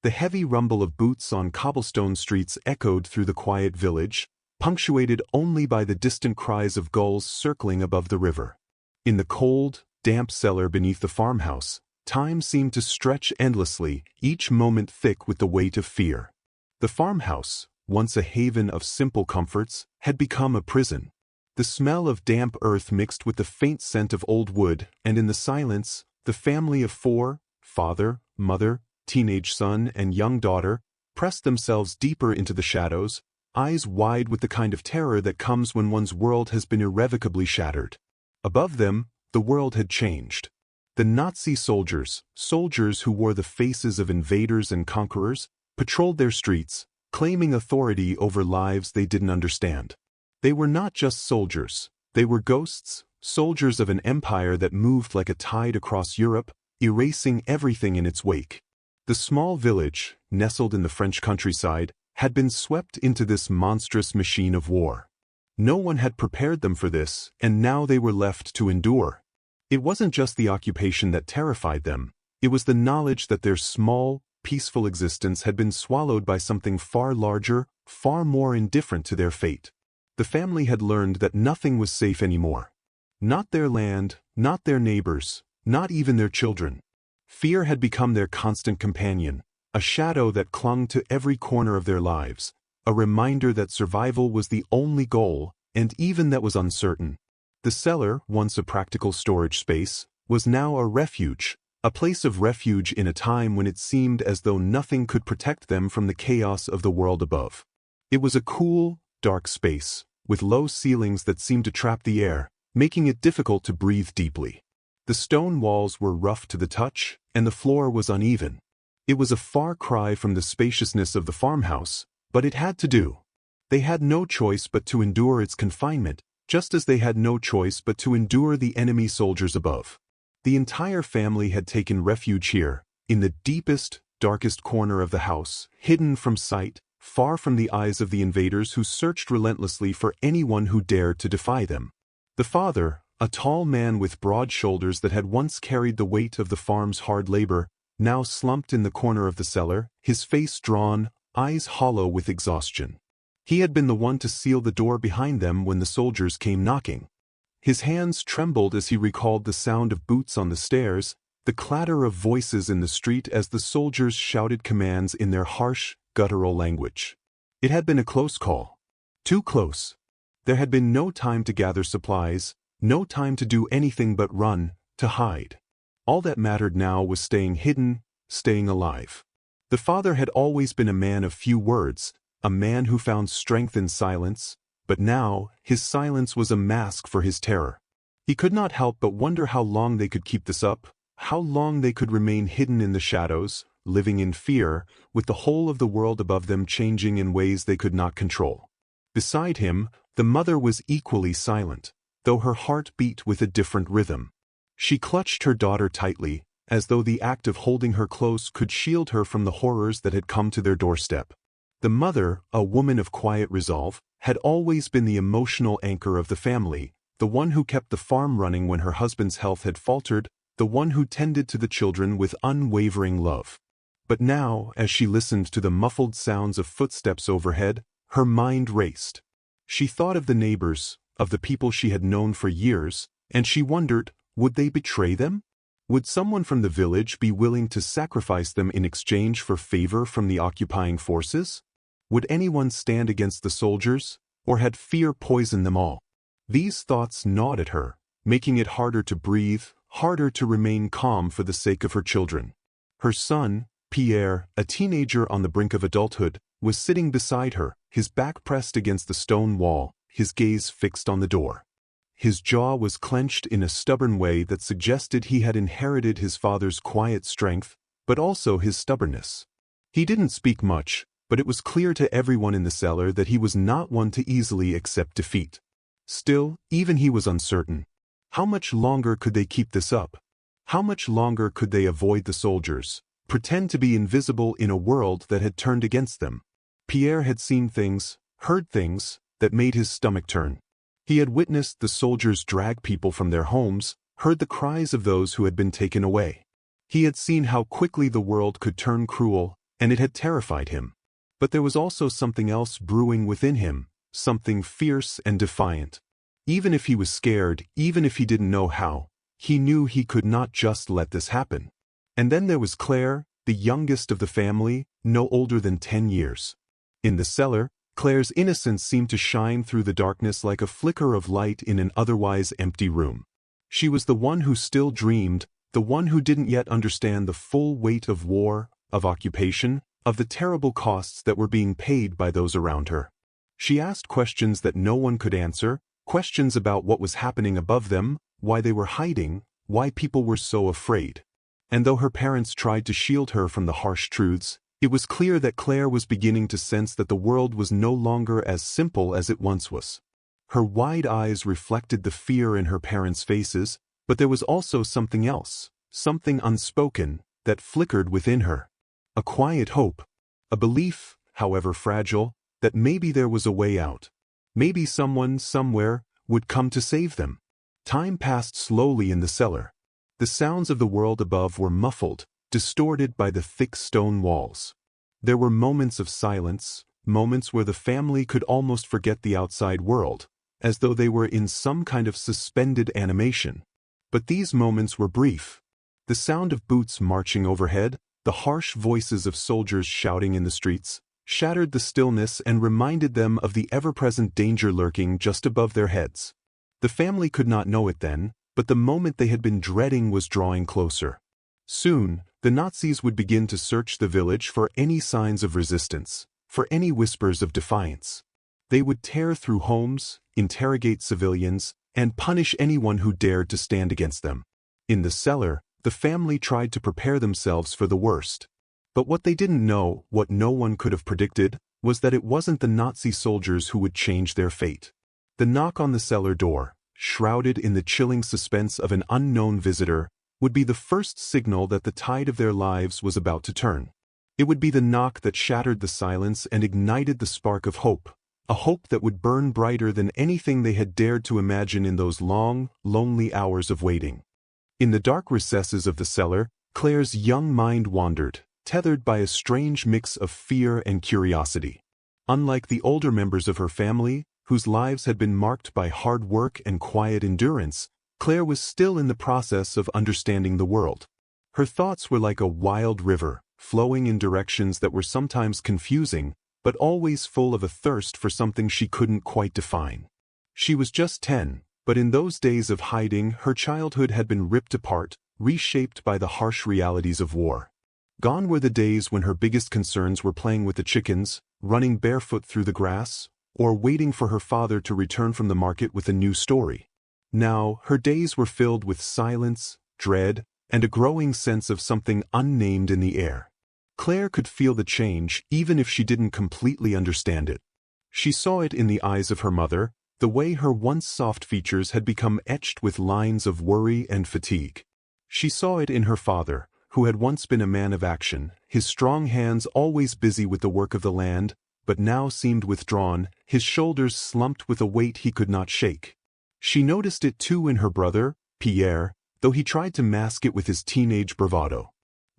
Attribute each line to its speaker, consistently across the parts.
Speaker 1: The heavy rumble of boots on cobblestone streets echoed through the quiet village, punctuated only by the distant cries of gulls circling above the river. In the cold, damp cellar beneath the farmhouse, time seemed to stretch endlessly, each moment thick with the weight of fear. The farmhouse, once a haven of simple comforts, had become a prison. The smell of damp earth mixed with the faint scent of old wood, and in the silence, the family of four, father, mother, teenage son, and young daughter, pressed themselves deeper into the shadows, eyes wide with the kind of terror that comes when one's world has been irrevocably shattered. Above them, the world had changed. The Nazi soldiers who wore the faces of invaders and conquerors, patrolled their streets, claiming authority over lives they didn't understand. They were not just soldiers, they were ghosts, soldiers of an empire that moved like a tide across Europe, erasing everything in its wake. The small village, nestled in the French countryside, had been swept into this monstrous machine of war. No one had prepared them for this, and now they were left to endure. It wasn't just the occupation that terrified them, it was the knowledge that their small, peaceful existence had been swallowed by something far larger, far more indifferent to their fate. The family had learned that nothing was safe anymore. Not their land, not their neighbors, not even their children. Fear had become their constant companion, a shadow that clung to every corner of their lives, a reminder that survival was the only goal, and even that was uncertain. The cellar, once a practical storage space, was now a refuge, a place of refuge in a time when it seemed as though nothing could protect them from the chaos of the world above. It was a cool, dark space, with low ceilings that seemed to trap the air, making it difficult to breathe deeply. The stone walls were rough to the touch, and the floor was uneven. It was a far cry from the spaciousness of the farmhouse, but it had to do. They had no choice but to endure its confinement, just as they had no choice but to endure the enemy soldiers above. The entire family had taken refuge here, in the deepest, darkest corner of the house, hidden from sight, far from the eyes of the invaders who searched relentlessly for anyone who dared to defy them. The father, a tall man with broad shoulders that had once carried the weight of the farm's hard labor, now slumped in the corner of the cellar, his face drawn, eyes hollow with exhaustion. He had been the one to seal the door behind them when the soldiers came knocking. His hands trembled as he recalled the sound of boots on the stairs, the clatter of voices in the street as the soldiers shouted commands in their harsh, guttural language. It had been a close call. Too close. There had been no time to gather supplies, no time to do anything but run, to hide. All that mattered now was staying hidden, staying alive. The father had always been a man of few words, a man who found strength in silence, but now his silence was a mask for his terror. He could not help but wonder how long they could keep this up, how long they could remain hidden in the shadows, living in fear, with the whole of the world above them changing in ways they could not control. Beside him, the mother was equally silent, though her heart beat with a different rhythm. She clutched her daughter tightly, as though the act of holding her close could shield her from the horrors that had come to their doorstep. The mother, a woman of quiet resolve, had always been the emotional anchor of the family, the one who kept the farm running when her husband's health had faltered, the one who tended to the children with unwavering love. But now, as she listened to the muffled sounds of footsteps overhead, her mind raced. She thought of the neighbors, of the people she had known for years, and she wondered, would they betray them? Would someone from the village be willing to sacrifice them in exchange for favor from the occupying forces? Would anyone stand against the soldiers, or had fear poisoned them all? These thoughts gnawed at her, making it harder to breathe, harder to remain calm for the sake of her children. Her son, Pierre, a teenager on the brink of adulthood, was sitting beside her, his back pressed against the stone wall, his gaze fixed on the door. His jaw was clenched in a stubborn way that suggested he had inherited his father's quiet strength, but also his stubbornness. He didn't speak much, but it was clear to everyone in the cellar that he was not one to easily accept defeat. Still, even he was uncertain. How much longer could they keep this up? How much longer could they avoid the soldiers, pretend to be invisible in a world that had turned against them? Pierre had seen things, heard things, that made his stomach turn. He had witnessed the soldiers drag people from their homes, heard the cries of those who had been taken away. He had seen how quickly the world could turn cruel, and it had terrified him. But there was also something else brewing within him, something fierce and defiant. Even if he was scared, even if he didn't know how, he knew he could not just let this happen. And then there was Claire, the youngest of the family, no older than 10 years. In the cellar, Claire's innocence seemed to shine through the darkness like a flicker of light in an otherwise empty room. She was the one who still dreamed, the one who didn't yet understand the full weight of war, of occupation, of the terrible costs that were being paid by those around her. She asked questions that no one could answer, questions about what was happening above them, why they were hiding, why people were so afraid. And though her parents tried to shield her from the harsh truths, it was clear that Claire was beginning to sense that the world was no longer as simple as it once was. Her wide eyes reflected the fear in her parents' faces, but there was also something else, something unspoken, that flickered within her. A quiet hope, a belief, however fragile, that maybe there was a way out. Maybe someone, somewhere, would come to save them. Time passed slowly in the cellar. The sounds of the world above were muffled, distorted by the thick stone walls. There were moments of silence, moments where the family could almost forget the outside world, as though they were in some kind of suspended animation. But these moments were brief. The sound of boots marching overhead, the harsh voices of soldiers shouting in the streets, shattered the stillness and reminded them of the ever-present danger lurking just above their heads. The family could not know it then, but the moment they had been dreading was drawing closer. Soon, the Nazis would begin to search the village for any signs of resistance, for any whispers of defiance. They would tear through homes, interrogate civilians, and punish anyone who dared to stand against them. In the cellar, the family tried to prepare themselves for the worst. But what they didn't know, what no one could have predicted, was that it wasn't the Nazi soldiers who would change their fate. The knock on the cellar door, shrouded in the chilling suspense of an unknown visitor, would be the first signal that the tide of their lives was about to turn. It would be the knock that shattered the silence and ignited the spark of hope, a hope that would burn brighter than anything they had dared to imagine in those long, lonely hours of waiting. In the dark recesses of the cellar, Claire's young mind wandered, tethered by a strange mix of fear and curiosity. Unlike the older members of her family, whose lives had been marked by hard work and quiet endurance, Claire was still in the process of understanding the world. Her thoughts were like a wild river, flowing in directions that were sometimes confusing, but always full of a thirst for something she couldn't quite define. She was just 10, but in those days of hiding, her childhood had been ripped apart, reshaped by the harsh realities of war. Gone were the days when her biggest concerns were playing with the chickens, running barefoot through the grass, or waiting for her father to return from the market with a new story. Now, her days were filled with silence, dread, and a growing sense of something unnamed in the air. Claire could feel the change even if she didn't completely understand it. She saw it in the eyes of her mother, the way her once soft features had become etched with lines of worry and fatigue. She saw it in her father, who had once been a man of action, his strong hands always busy with the work of the land, but now seemed withdrawn, his shoulders slumped with a weight he could not shake. She noticed it too in her brother, Pierre, though he tried to mask it with his teenage bravado.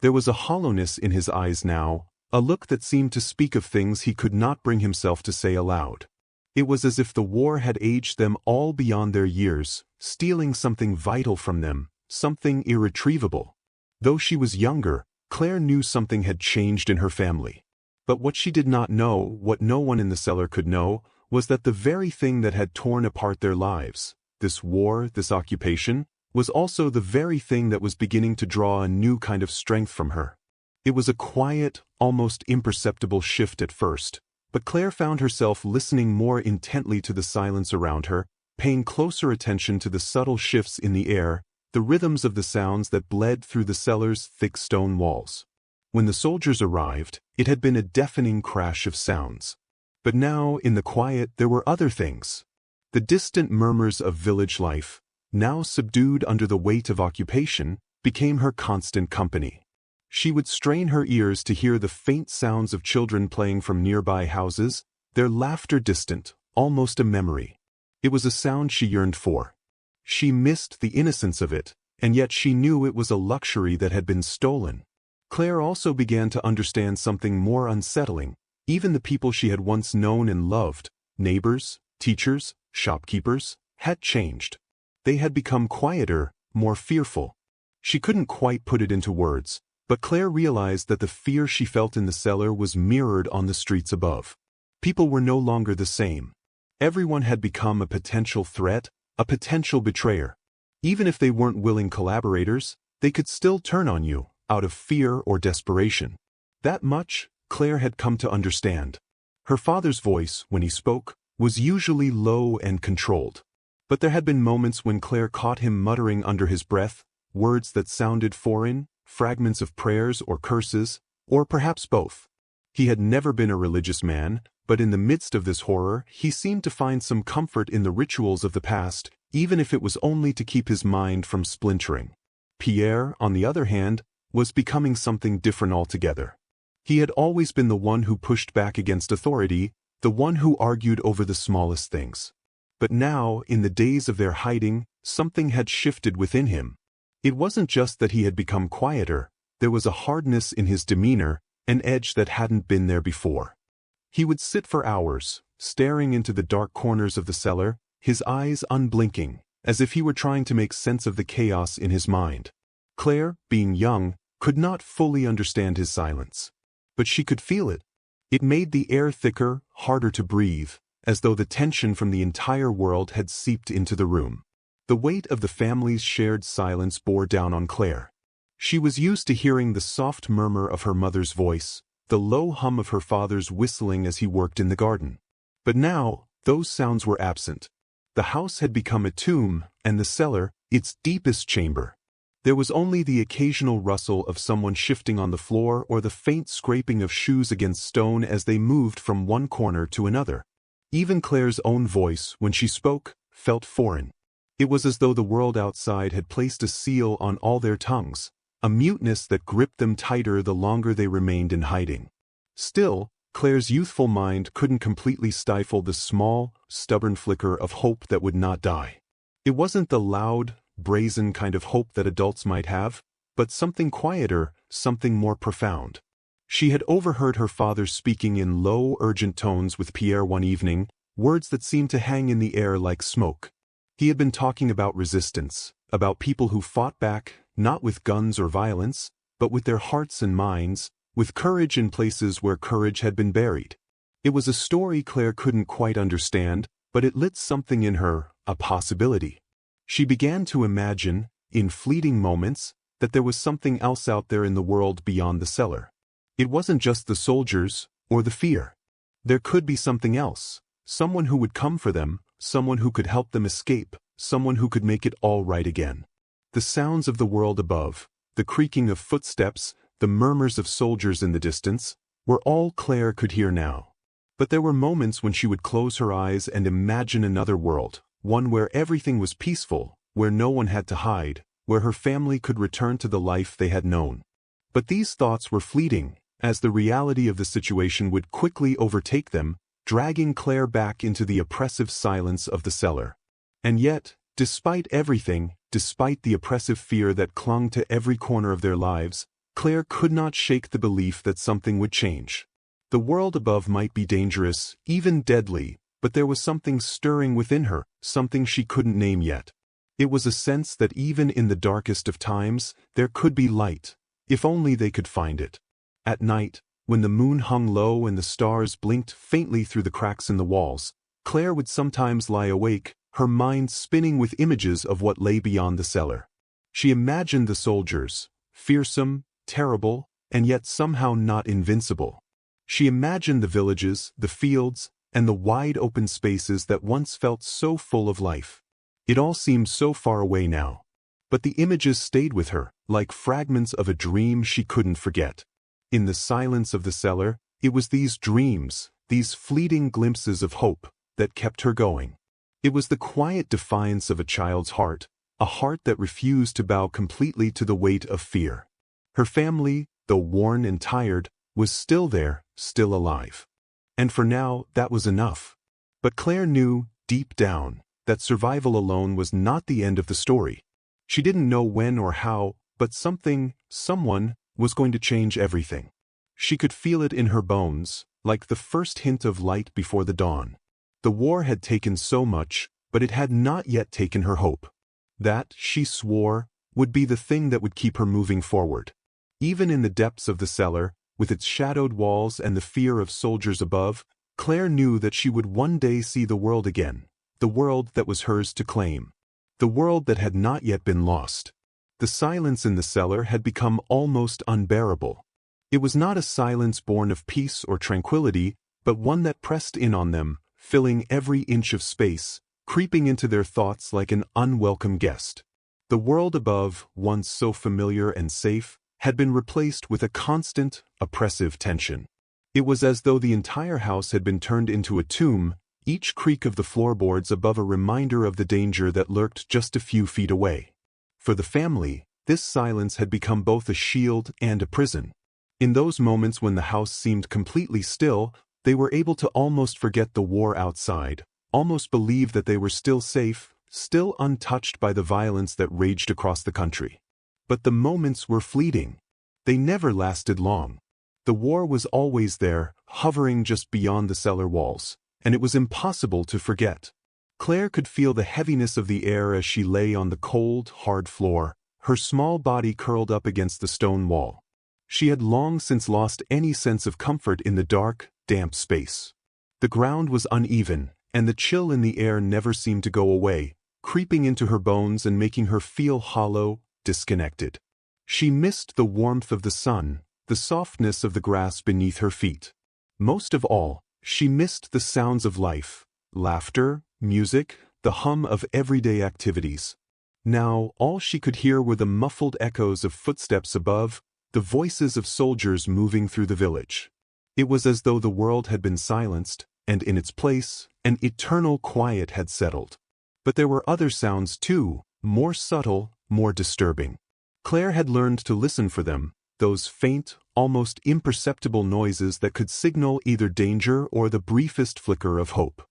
Speaker 1: There was a hollowness in his eyes now, a look that seemed to speak of things he could not bring himself to say aloud. It was as if the war had aged them all beyond their years, stealing something vital from them, something irretrievable. Though she was younger, Claire knew something had changed in her family. But what she did not know, what no one in the cellar could know, was that the very thing that had torn apart their lives, this war, this occupation, was also the very thing that was beginning to draw a new kind of strength from her. It was a quiet, almost imperceptible shift at first, but Claire found herself listening more intently to the silence around her, paying closer attention to the subtle shifts in the air, the rhythms of the sounds that bled through the cellar's thick stone walls. When the soldiers arrived, it had been a deafening crash of sounds. But now, in the quiet, there were other things. The distant murmurs of village life, now subdued under the weight of occupation, became her constant company. She would strain her ears to hear the faint sounds of children playing from nearby houses, their laughter distant, almost a memory. It was a sound she yearned for. She missed the innocence of it, and yet she knew it was a luxury that had been stolen. Claire also began to understand something more unsettling. Even the people she had once known and loved, neighbors, teachers, shopkeepers, had changed. They had become quieter, more fearful. She couldn't quite put it into words, but Claire realized that the fear she felt in the cellar was mirrored on the streets above. People were no longer the same. Everyone had become a potential threat, a potential betrayer. Even if they weren't willing collaborators, they could still turn on you, out of fear or desperation. That much, Claire had come to understand. Her father's voice, when he spoke, was usually low and controlled. But there had been moments when Claire caught him muttering under his breath, words that sounded foreign, fragments of prayers or curses, or perhaps both. He had never been a religious man, but in the midst of this horror, he seemed to find some comfort in the rituals of the past, even if it was only to keep his mind from splintering. Pierre, on the other hand, was becoming something different altogether. He had always been the one who pushed back against authority, the one who argued over the smallest things. But now, in the days of their hiding, something had shifted within him. It wasn't just that he had become quieter, there was a hardness in his demeanor, an edge that hadn't been there before. He would sit for hours, staring into the dark corners of the cellar, his eyes unblinking, as if he were trying to make sense of the chaos in his mind. Claire, being young, could not fully understand his silence. But she could feel it. It made the air thicker, harder to breathe, as though the tension from the entire world had seeped into the room. The weight of the family's shared silence bore down on Claire. She was used to hearing the soft murmur of her mother's voice, the low hum of her father's whistling as he worked in the garden. But now, those sounds were absent. The house had become a tomb, and the cellar, its deepest chamber. There was only the occasional rustle of someone shifting on the floor or the faint scraping of shoes against stone as they moved from one corner to another. Even Claire's own voice, when she spoke, felt foreign. It was as though the world outside had placed a seal on all their tongues, a muteness that gripped them tighter the longer they remained in hiding. Still, Claire's youthful mind couldn't completely stifle the small, stubborn flicker of hope that would not die. It wasn't the loud, brazen kind of hope that adults might have, but something quieter, something more profound. She had overheard her father speaking in low, urgent tones with Pierre one evening, words that seemed to hang in the air like smoke. He had been talking about resistance, about people who fought back, not with guns or violence, but with their hearts and minds, with courage in places where courage had been buried. It was a story Claire couldn't quite understand, but it lit something in her, a possibility. She began to imagine, in fleeting moments, that there was something else out there in the world beyond the cellar. It wasn't just the soldiers, or the fear. There could be something else, someone who would come for them, someone who could help them escape, someone who could make it all right again. The sounds of the world above, the creaking of footsteps, the murmurs of soldiers in the distance, were all Claire could hear now. But there were moments when she would close her eyes and imagine another world, one where everything was peaceful, where no one had to hide, where her family could return to the life they had known. But these thoughts were fleeting, as the reality of the situation would quickly overtake them, dragging Claire back into the oppressive silence of the cellar. And yet, despite everything, despite the oppressive fear that clung to every corner of their lives, Claire could not shake the belief that something would change. The world above might be dangerous, even deadly, but there was something stirring within her, something she couldn't name yet. It was a sense that even in the darkest of times, there could be light, if only they could find it. At night, when the moon hung low and the stars blinked faintly through the cracks in the walls, Claire would sometimes lie awake, her mind spinning with images of what lay beyond the cellar. She imagined the soldiers, fearsome, terrible, and yet somehow not invincible. She imagined the villages, the fields, and the wide open spaces that once felt so full of life. It all seemed so far away now. But the images stayed with her, like fragments of a dream she couldn't forget. In the silence of the cellar, it was these dreams, these fleeting glimpses of hope, that kept her going. It was the quiet defiance of a child's heart, a heart that refused to bow completely to the weight of fear. Her family, though worn and tired, was still there, still alive. And for now, that was enough. But Claire knew, deep down, that survival alone was not the end of the story. She didn't know when or how, but something, someone, was going to change everything. She could feel it in her bones, like the first hint of light before the dawn. The war had taken so much, but it had not yet taken her hope. That, she swore, would be the thing that would keep her moving forward. Even in the depths of the cellar, with its shadowed walls and the fear of soldiers above, Claire knew that she would one day see the world again, the world that was hers to claim. The world that had not yet been lost. The silence in the cellar had become almost unbearable. It was not a silence born of peace or tranquility, but one that pressed in on them, filling every inch of space, creeping into their thoughts like an unwelcome guest. The world above, once so familiar and safe, had been replaced with a constant, oppressive tension. It was as though the entire house had been turned into a tomb, each creak of the floorboards above a reminder of the danger that lurked just a few feet away. For the family, this silence had become both a shield and a prison. In those moments when the house seemed completely still, they were able to almost forget the war outside, almost believe that they were still safe, still untouched by the violence that raged across the country. But the moments were fleeting. They never lasted long. The war was always there, hovering just beyond the cellar walls, and it was impossible to forget. Claire could feel the heaviness of the air as she lay on the cold, hard floor, her small body curled up against the stone wall. She had long since lost any sense of comfort in the dark, damp space. The ground was uneven, and the chill in the air never seemed to go away, creeping into her bones and making her feel hollow, disconnected. She missed the warmth of the sun, the softness of the grass beneath her feet. Most of all, she missed the sounds of life, laughter, music, the hum of everyday activities. Now, all she could hear were the muffled echoes of footsteps above, the voices of soldiers moving through the village. It was as though the world had been silenced, and in its place, an eternal quiet had settled. But there were other sounds too, more subtle, more disturbing. Claire had learned to listen for them, those faint, almost imperceptible noises that could signal either danger or the briefest flicker of hope.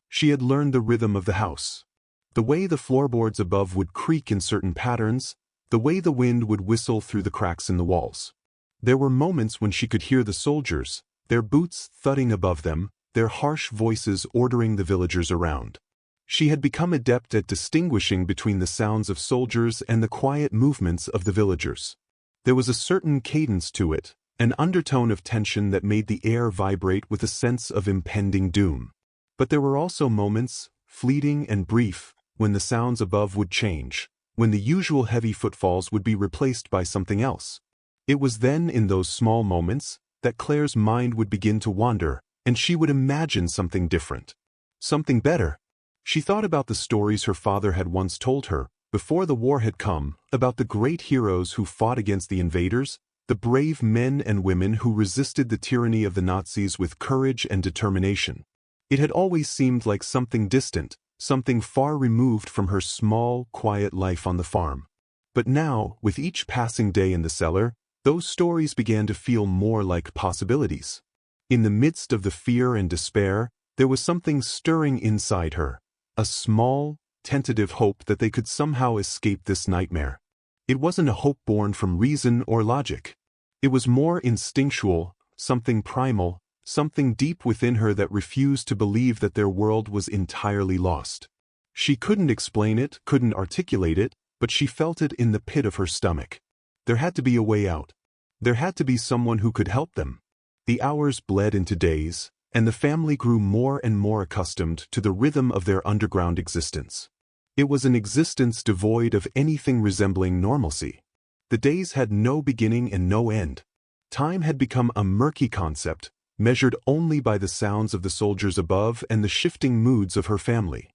Speaker 1: She had learned the rhythm of the house. The way the floorboards above would creak in certain patterns, the way the wind would whistle through the cracks in the walls. There were moments when she could hear the soldiers, their boots thudding above them, their harsh voices ordering the villagers around. She had become adept at distinguishing between the sounds of soldiers and the quiet movements of the villagers. There was a certain cadence to it, an undertone of tension that made the air vibrate with a sense of impending doom. But there were also moments, fleeting and brief, when the sounds above would change, when the usual heavy footfalls would be replaced by something else. It was then in those small moments that Claire's mind would begin to wander, and she would imagine something different. Something better. She thought about the stories her father had once told her, before the war had come, about the great heroes who fought against the invaders, the brave men and women who resisted the tyranny of the Nazis with courage and determination. It had always seemed like something distant, something far removed from her small, quiet life on the farm. But now, with each passing day in the cellar, those stories began to feel more like possibilities. In the midst of the fear and despair, there was something stirring inside her, a small, tentative hope that they could somehow escape this nightmare. It wasn't a hope born from reason or logic. It was more instinctual, something primal, something deep within her that refused to believe that their world was entirely lost. She couldn't explain it, couldn't articulate it, but she felt it in the pit of her stomach. There had to be a way out. There had to be someone who could help them. The hours bled into days, and the family grew more and more accustomed to the rhythm of their underground existence. It was an existence devoid of anything resembling normalcy. The days had no beginning and no end. Time had become a murky concept, measured only by the sounds of the soldiers above and the shifting moods of her family.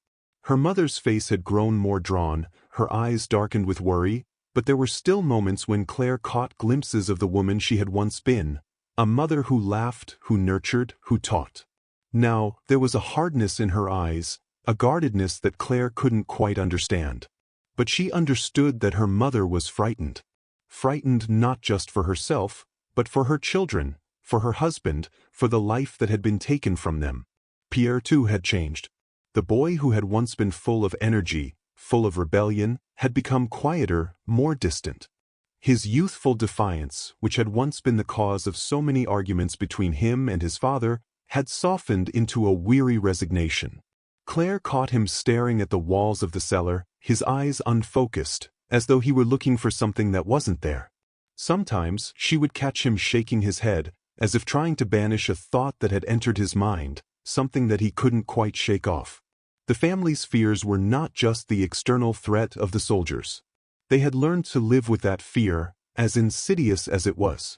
Speaker 1: Her mother's face had grown more drawn, her eyes darkened with worry, but there were still moments when Claire caught glimpses of the woman she had once been, a mother who laughed, who nurtured, who taught. Now, there was a hardness in her eyes, a guardedness that Claire couldn't quite understand. But she understood that her mother was frightened. Frightened not just for herself, but for her children, for her husband, for the life that had been taken from them. Pierre too had changed. The boy who had once been full of energy, full of rebellion, had become quieter, more distant. His youthful defiance, which had once been the cause of so many arguments between him and his father, had softened into a weary resignation. Claire caught him staring at the walls of the cellar, his eyes unfocused, as though he were looking for something that wasn't there. Sometimes she would catch him shaking his head, as if trying to banish a thought that had entered his mind, something that he couldn't quite shake off. The family's fears were not just the external threat of the soldiers. They had learned to live with that fear, as insidious as it was.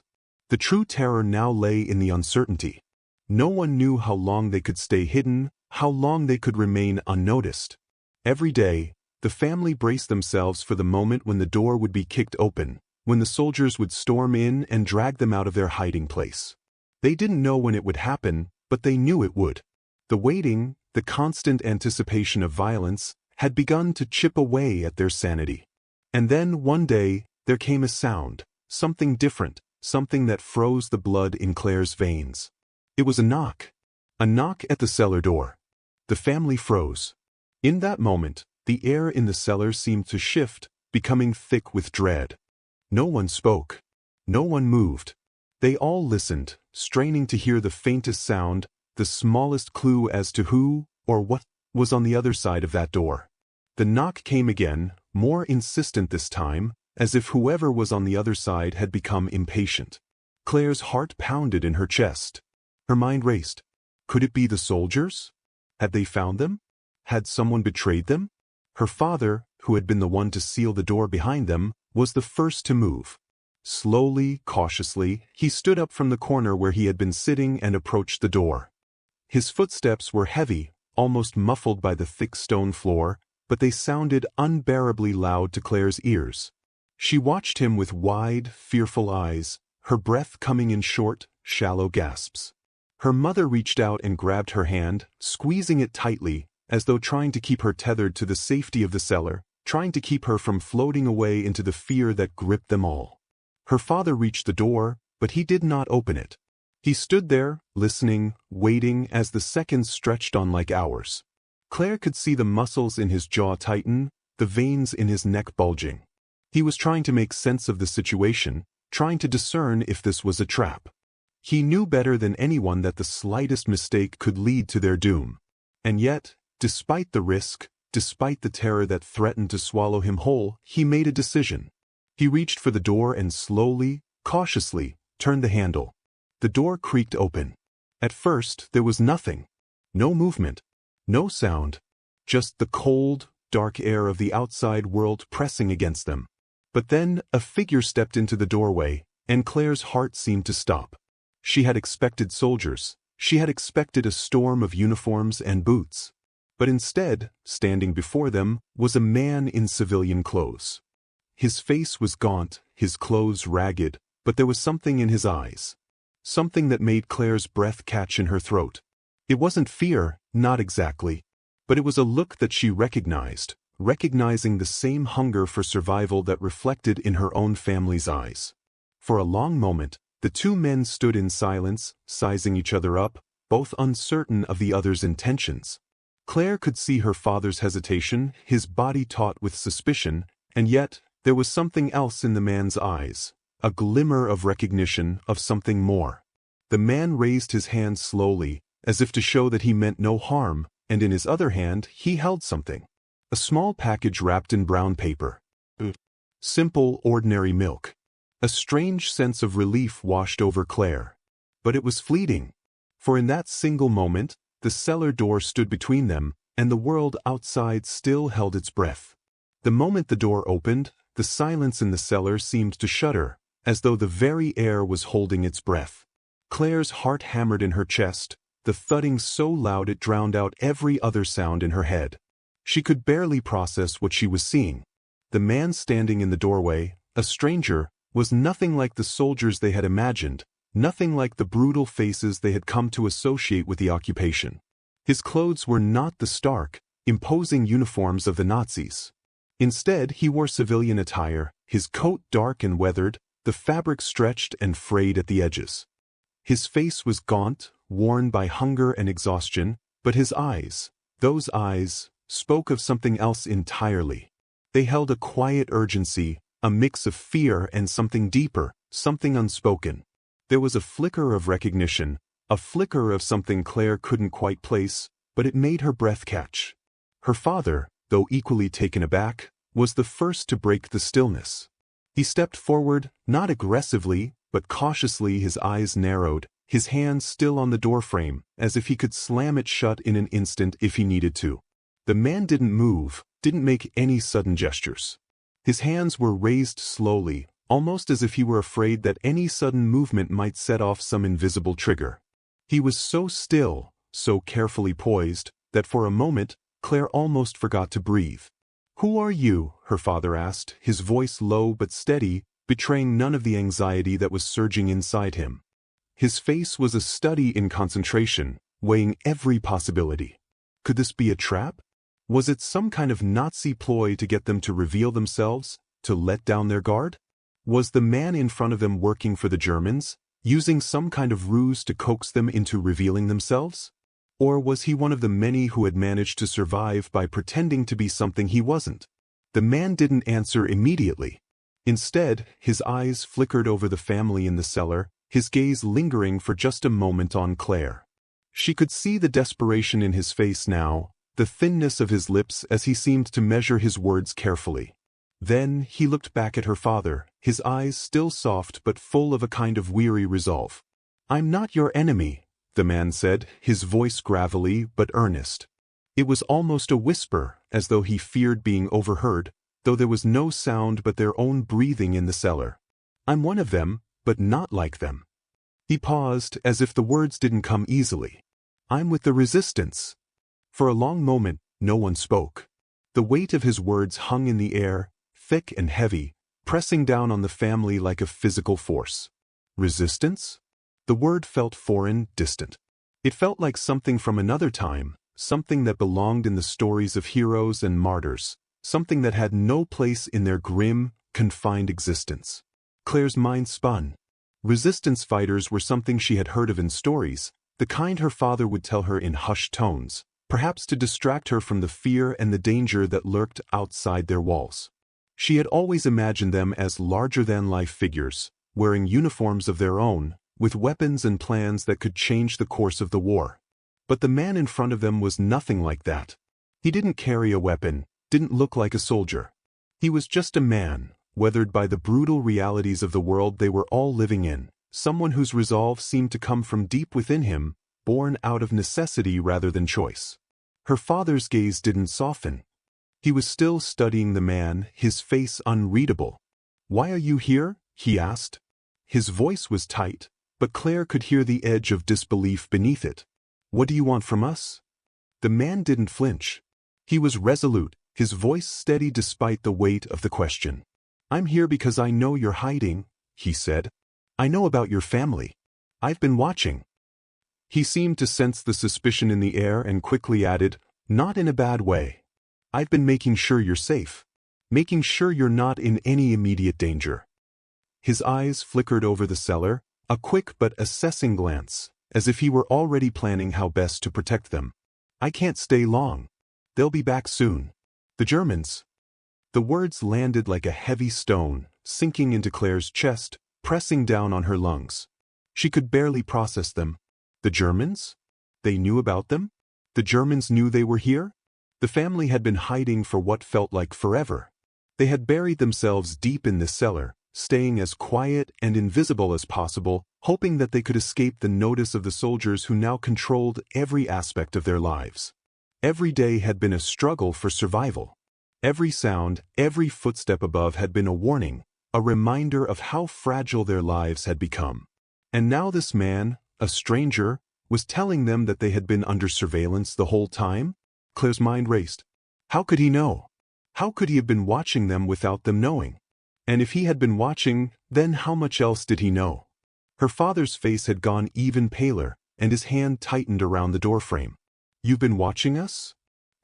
Speaker 1: The true terror now lay in the uncertainty. No one knew how long they could stay hidden, how long they could remain unnoticed. Every day, the family braced themselves for the moment when the door would be kicked open, when the soldiers would storm in and drag them out of their hiding place. They didn't know when it would happen, but they knew it would. The waiting, the constant anticipation of violence, had begun to chip away at their sanity. And then, one day, there came a sound, something different, something that froze the blood in Claire's veins. It was a knock at the cellar door. The family froze. In that moment, the air in the cellar seemed to shift, becoming thick with dread. No one spoke. No one moved. They all listened, straining to hear the faintest sound, the smallest clue as to who, or what, was on the other side of that door. The knock came again, more insistent this time, as if whoever was on the other side had become impatient. Claire's heart pounded in her chest. Her mind raced. Could it be the soldiers? Had they found them? Had someone betrayed them? Her father, who had been the one to seal the door behind them, was the first to move. Slowly, cautiously, he stood up from the corner where he had been sitting and approached the door. His footsteps were heavy, almost muffled by the thick stone floor, but they sounded unbearably loud to Claire's ears. She watched him with wide, fearful eyes, her breath coming in short, shallow gasps. Her mother reached out and grabbed her hand, squeezing it tightly, as though trying to keep her tethered to the safety of the cellar, trying to keep her from floating away into the fear that gripped them all. Her father reached the door, but he did not open it. He stood there, listening, waiting as the seconds stretched on like hours. Claire could see the muscles in his jaw tighten, the veins in his neck bulging. He was trying to make sense of the situation, trying to discern if this was a trap. He knew better than anyone that the slightest mistake could lead to their doom. And yet, despite the risk, despite the terror that threatened to swallow him whole, he made a decision. He reached for the door and slowly, cautiously, turned the handle. The door creaked open. At first, there was nothing. No movement. No sound. Just the cold, dark air of the outside world pressing against them. But then, a figure stepped into the doorway, and Claire's heart seemed to stop. She had expected soldiers. She had expected a storm of uniforms and boots. But instead, standing before them, was a man in civilian clothes. His face was gaunt, his clothes ragged, but there was something in his eyes. Something that made Claire's breath catch in her throat. It wasn't fear, not exactly. But it was a look that she recognized, recognizing the same hunger for survival that reflected in her own family's eyes. For a long moment, the two men stood in silence, sizing each other up, both uncertain of the other's intentions. Claire could see her father's hesitation, his body taut with suspicion, and yet, there was something else in the man's eyes, a glimmer of recognition of something more. The man raised his hand slowly, as if to show that he meant no harm, and in his other hand he held something. A small package wrapped in brown paper. Simple, ordinary milk. A strange sense of relief washed over Claire. But it was fleeting. For in that single moment, the cellar door stood between them, and the world outside still held its breath. The moment the door opened, the silence in the cellar seemed to shudder, as though the very air was holding its breath. Claire's heart hammered in her chest, the thudding so loud it drowned out every other sound in her head. She could barely process what she was seeing. The man standing in the doorway, a stranger, was nothing like the soldiers they had imagined, nothing like the brutal faces they had come to associate with the occupation. His clothes were not the stark, imposing uniforms of the Nazis. Instead, he wore civilian attire, his coat dark and weathered, the fabric stretched and frayed at the edges. His face was gaunt, worn by hunger and exhaustion, but his eyes, those eyes, spoke of something else entirely. They held a quiet urgency, a mix of fear and something deeper, something unspoken. There was a flicker of recognition, a flicker of something Claire couldn't quite place, but it made her breath catch. Her father, though equally taken aback, was the first to break the stillness. He stepped forward, not aggressively, but cautiously. His eyes narrowed, his hand still on the doorframe, as if he could slam it shut in an instant if he needed to. The man didn't move, didn't make any sudden gestures. His hands were raised slowly, almost as if he were afraid that any sudden movement might set off some invisible trigger. He was so still, so carefully poised, that for a moment, Claire almost forgot to breathe. "Who are you?" her father asked, his voice low but steady, betraying none of the anxiety that was surging inside him. His face was a study in concentration, weighing every possibility. Could this be a trap? Was it some kind of Nazi ploy to get them to reveal themselves, to let down their guard? Was the man in front of them working for the Germans, using some kind of ruse to coax them into revealing themselves? Or was he one of the many who had managed to survive by pretending to be something he wasn't? The man didn't answer immediately. Instead, his eyes flickered over the family in the cellar, his gaze lingering for just a moment on Claire. She could see the desperation in his face now, the thinness of his lips as he seemed to measure his words carefully. Then he looked back at her father, his eyes still soft but full of a kind of weary resolve. "I'm not your enemy," the man said, his voice gravelly but earnest. It was almost a whisper, as though he feared being overheard, though there was no sound but their own breathing in the cellar. "I'm one of them, but not like them." He paused, as if the words didn't come easily. "I'm with the resistance." For a long moment, no one spoke. The weight of his words hung in the air, thick and heavy, pressing down on the family like a physical force. Resistance? The word felt foreign, distant. It felt like something from another time, something that belonged in the stories of heroes and martyrs, something that had no place in their grim, confined existence. Claire's mind spun. Resistance fighters were something she had heard of in stories, the kind her father would tell her in hushed tones, perhaps to distract her from the fear and the danger that lurked outside their walls. She had always imagined them as larger-than-life figures, wearing uniforms of their own, with weapons and plans that could change the course of the war. But the man in front of them was nothing like that. He didn't carry a weapon, didn't look like a soldier. He was just a man, weathered by the brutal realities of the world they were all living in, someone whose resolve seemed to come from deep within him, born out of necessity rather than choice. Her father's gaze didn't soften. He was still studying the man, his face unreadable. "Why are you here?" he asked. His voice was tight, but Claire could hear the edge of disbelief beneath it. "What do you want from us?" The man didn't flinch. He was resolute, his voice steady despite the weight of the question. "I'm here because I know you're hiding," he said. "I know about your family. I've been watching." He seemed to sense the suspicion in the air and quickly added, "Not in a bad way. I've been making sure you're safe. Making sure you're not in any immediate danger." His eyes flickered over the cellar, a quick but assessing glance, as if he were already planning how best to protect them. "I can't stay long. They'll be back soon. The Germans." The words landed like a heavy stone, sinking into Claire's chest, pressing down on her lungs. She could barely process them. The Germans? They knew about them? The Germans knew they were here? The family had been hiding for what felt like forever. They had buried themselves deep in this cellar, staying as quiet and invisible as possible, hoping that they could escape the notice of the soldiers who now controlled every aspect of their lives. Every day had been a struggle for survival. Every sound, every footstep above had been a warning, a reminder of how fragile their lives had become. And now this man, a stranger, was telling them that they had been under surveillance the whole time? Claire's mind raced. How could he know? How could he have been watching them without them knowing? And if he had been watching, then how much else did he know? Her father's face had gone even paler, and his hand tightened around the doorframe. "You've been watching us?"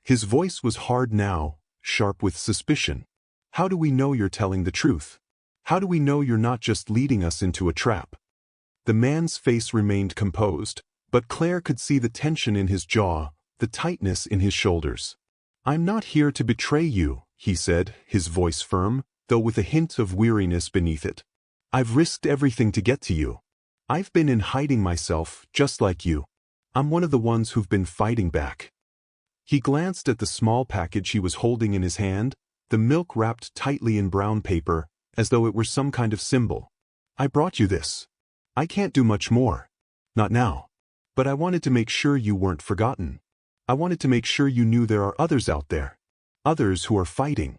Speaker 1: His voice was hard now, sharp with suspicion. "How do we know you're telling the truth? How do we know you're not just leading us into a trap?" The man's face remained composed, but Claire could see the tension in his jaw, the tightness in his shoulders. "I'm not here to betray you," he said, his voice firm, though with a hint of weariness beneath it. I've risked everything to get to you. I've been in hiding myself, just like you. I'm one of the ones who've been fighting back. He glanced at the small package he was holding in his hand, the milk wrapped tightly in brown paper, as though it were some kind of symbol. I brought you this. I can't do much more. Not now. But I wanted to make sure you weren't forgotten. I wanted to make sure you knew there are others out there. Others who are fighting.